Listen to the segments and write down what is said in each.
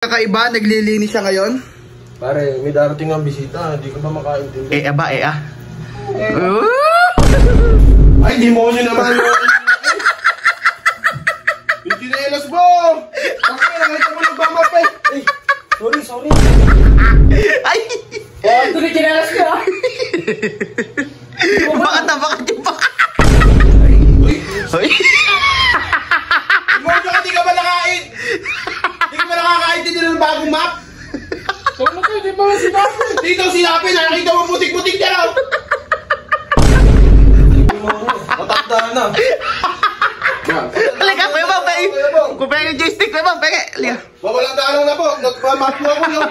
Kakaiba, naglilinis siya ngayon. Pare, may darating ang bisita, hindi ko ba makaintindi? Ay, demonyo naman yun! Yung chinelas mo! Bakit nakita mo nagmamap eh? Ay, sorry. Ay! Tuloy chinelas ko ah! Bakit yung baka? Uy! Demonyo ka, di ka ba nakain? Di ka ba nakakaintindi ng bagong map? Saan mo kayo, di ba sinapin? Dito sinapin, nakikita mo putik-putik na lang! Matanda na. Halika, Kuya Bang, kung peke yung joystick, Kuya Bang, peke. Halika. Mawalang tanong na po, nagpamat mo ako yun.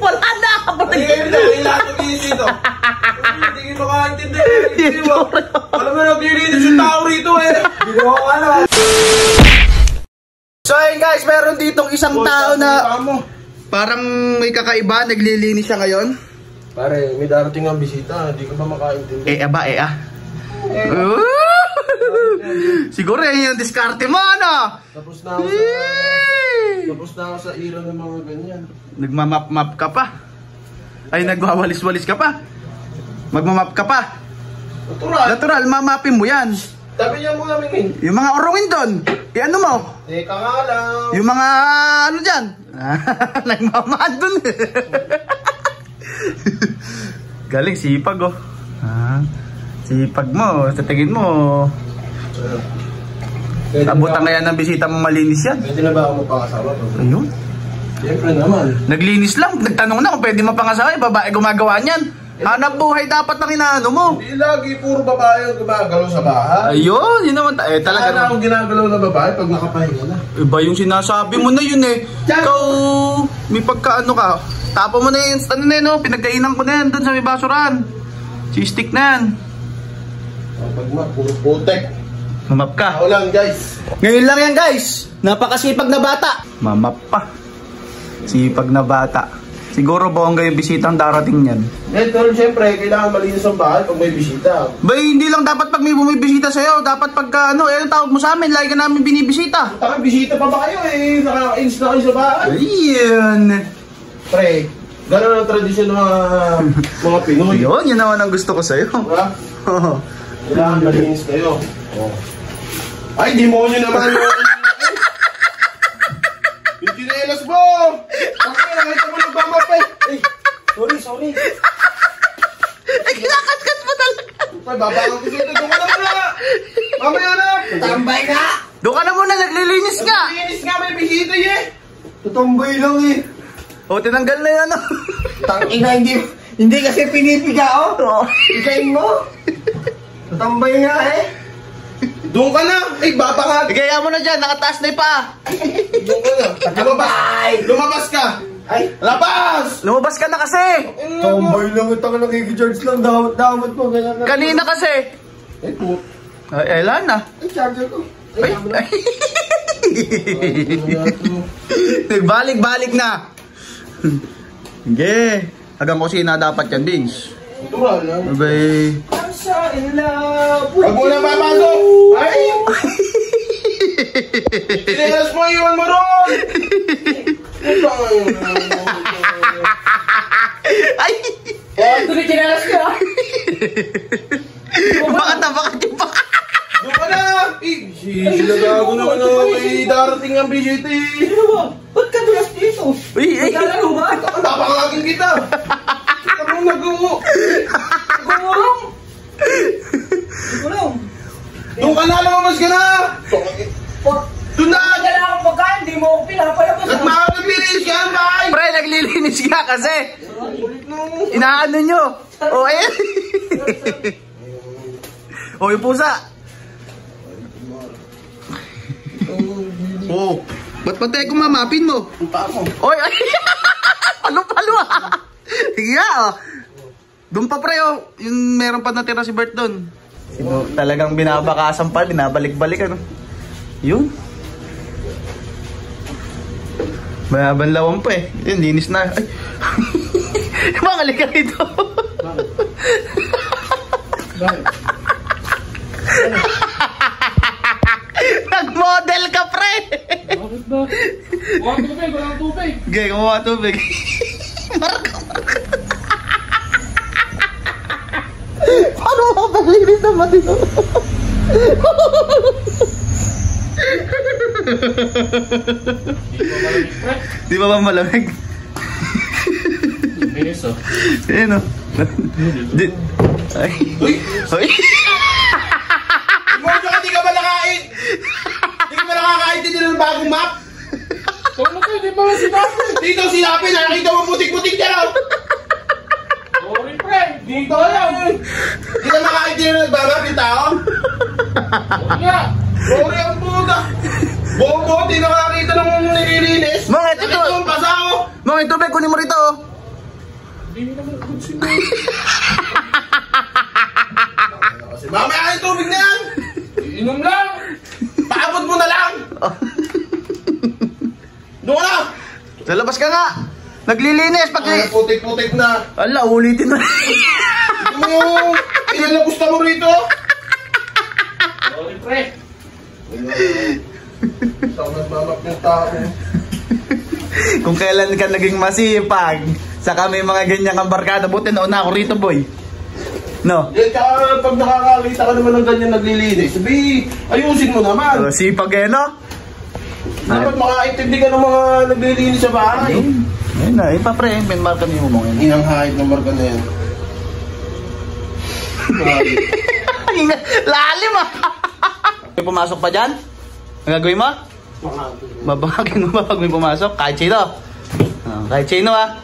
Wala na! Hindi lahat naglinis dito. Hindi ko makaintindi. Alam mo, naglilinis yung tao rito eh. Ginawa ka na. So ayun guys, meron ditong isang tao na parang may kakaiba, naglilinis siya ngayon. Pare, may darating ang bisita, hindi ko ba makaintindi? Siguro yan yung diskarte mo, ano? Tapos na ako sa ira ng mga ganyan. Nagmamap-map ka pa. Ay, nagwawalis-walis ka pa. Magmamap ka pa. Natural, mamapin mo yan. Tabi niya muna, Mingin. Yung mga orongin doon, ano mo? Teka nga lang. Yung mga ano dyan, nagmamahal doon. Galing, sipag oh. Sipag mo, sa tingin mo. Abutan kaya ng bisita mo malinis yan. Pwede na ba ako mapangasawa? Ayun. Siyempre naman. Naglinis lang, nagtanong na kung pwede mapangasawa, babae gumagawa niyan. Hanap buhay dapat ng inaano mo. Hindi lagi, puro babae ang gumagalaw sa bahay. Ayun, yun naman. Talaga na akong ginagalaw na babae pag nakapahinga na. Iba yung sinasabi mo na yun eh. Ikaw, may pagkaano ka. Tapo mo na yun, ano na yun, no? Pinagkainan ko na yan doon sa may basuran. Cheese-stick na yan. Pag puro putek. Mamap ka. Ako lang guys. Ngayon lang yan guys. Napakasipag na bata. Mamap pa. Sipag na bata. Siguro bongga yung bisitang darating yan. Pero siyempre, kailangan malinis ang bahay pag may bisita. Bay, hindi lang dapat pag may bumibisita sa'yo. Dapat pagka ano, ang tawag mo sa amin, lagi ka namin binibisita. Taka, bisita pa ba kayo eh? Nakaka-ins na kayo sa bahay. Ayun. Pre, gano'n ang tradisyon ng mga Pinoy. Yun naman ang gusto ko sa'yo. Diba? Kailangan malinis kayo. Ay, demonyo naman yun. Yung chinelas mo! Bakit nakita mo nagmamap eh? Sorry. Ay, kinakaskas mo talaga. Ay, babangan ko sa'yo. Doon ka na muna. Mamaya na. Tambay na! Doon ka na muna, naglilinis nga. Naglilinis nga, may bisita eh. Tutambay lang eh. O, tinanggal na yan. Tangina, hindi kasi pinipiga oh. Ikain mo. Tutambay nga eh. Doon ka na. Ay, babangan. Igaya mo na dyan, nakataas na pa. Doon ka na. Lumabas ka. Ay, labas! Lumabas ka na kasi. tambay lang ito ka nakikicharge lang. Damot mo. Kanina kasi. Ay, put. Ay, elan na. Ay, charger ko. Ay. Nagbalik-balik na. Sige. Hanggang kusina dapat yan, Vince. Natural lang. Abay. Sa love. Huwag mo na papasok! Ay! Chinelas mo, iwan mo ron! Ay! Tuloy chinelas ko ah! Bakit yung baka? Doon ka na! Silagago naman na may darating ang bisita eh! Ano ba? Ba't ka dulas dito? Ay! Naglalaro ba? Napakagin kita! Anong nag-umo? Gumurong! Gumurong! Doon ka na! Lumabas ka na! Doon na! Nagala akong pagkain, di mo ako pinapalabas. Naglilinis ka ang bahay! Pre, naglilinis ka kasi. Inaano nyo. O, ayan. O, yung pusa. O, ba't patay kung mamapin mo? Oy, ay. Palo-palo ah. Sige nga, oh. Doon pa pre, oh. Yung meron pa natira si Bert doon. Talagang binabakasan pa, binabalik-balik, ano. Yun. Mayabanlawan pa eh. Yun, linis na. Ay. Mangali ka rito. Bakit? Model ka, pre! Bakit ba? Walang tubig, walang tubig. Okay, kumuha tubig. Marka. Paano mapalinis naman dito? Di ba ba malamig? Binis oh. Ayan o. Ay. Uy! Uy! Mo, tsaka di ka ba nakain? Di ka ba nakakain din ng bagong map? Saan mo kayo? Di ba sinapin? Dito sinapin, nakakita mo putik-putik dyan oh! Sorry pre, dito lang eh! Di ka makain din ng bagong yung tao? Oo nga! Sorry ang puta! Bobo, di nakakita ng nililinis! Mga ito! Nakita mo pasa oh! Mga ito, kunin mo rito oh! Hindi naman good sino. Kasi mamaya yung tubig na yan! Inom lang! Paabot mo na lang! Doon ka na! Sa labas ka nga! Naglilinis! Ay, putik-putik na! Ala, ulitin na! Yung inalagusta mo rito! Sorry, pre! Ikaw nagmamap yung tao. Kung kailan ka naging masipag sa kami mga ganyang kambarkada, buti nauna ako rito, boy. No? Yan, tsaka pag nakakakita ka naman ng ganyan naglilinis, sabi, ayusin mo naman. Sipag eh, no? Dapat makaintindi ka ng mga naglilinis sa bahay. Ayun na, ipa pre, may marka niyo mo ngayon. Inang hahit ng marka na yan. Lalim ah! May pumasok pa dyan? Ang gagawin mo? Babagin mo ba pag may pumasok? Kahit sino. Kahit sino ah.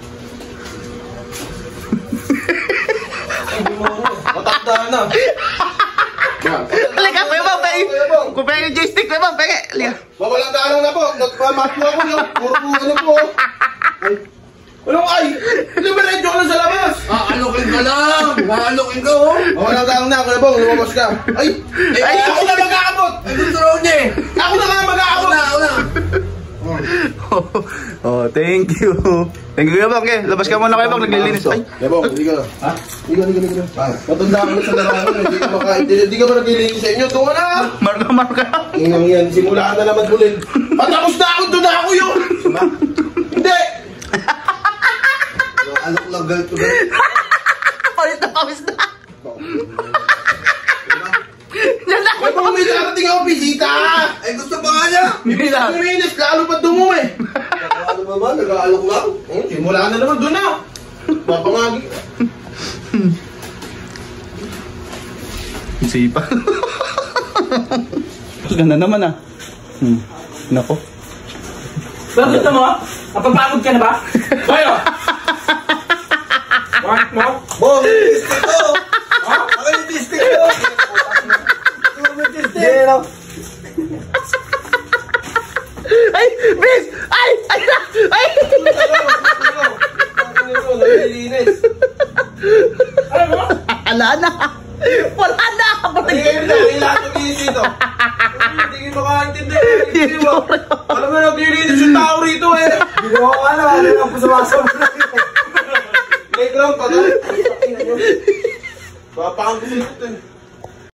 Matanda na. Halika, Kuya Bang, kung peke yung joystick, Kuya Bang, peke. Halika. Mawalang tanong na po. Nagpamat mo ako yun. Puro ano po. Ay. Anong ay? Limeredyo ka na sa labas. Aalukin ka lang. Aalukin ka oh. Mawalang tanong na. Kuya Bang, lumabas ka. Ay. Ay, ako na mag-aabot. Ay, gusto raw niya eh. Ako na nga mag-aabot. Ako na. Oh, thank you. Thank you, Kuya Bang. Okay, labas ka muna, Kuya Bang. Naglilinis. Ay. Kuya Bang, hindi ka. Ha? Hindi ka. Matanda ka na sa larawan. Hindi ka makain. Hindi ka ba naglilinis sa inyo? Doon na. Marka. Ingang yan. Simulaan na naman bulin. Patapos na ako. Doon na ako yun. Hindi. Alok lang galit ko. Pawis na. Yan na. Kuya Bang, may darating ako bisita. Ay, gusto pa nga niya. Ibig sabihin, lalo pa dumuwi. Ano naman, nag-aalok lang. Simulaan na naman, doon na. Papangagi. Sipa. Mas ganda naman ah. Nako. Bakit mo? Napapagod ka na ba? Bayo! Bakit mo? Bong, tistik ko! Ha? Bakit yung tistik ko? Ay, bis! Ay! Nalilinis. Ano mo? Wala na! Wala na! Tingin na, kailangan maglinis dito. Hindi ko makaintindi. Alam mo, naglilinis yung tao rito eh. Ginawa ka na, ano lang po sa baso mo na. Playground pa doon. Papakang gusto nito eh.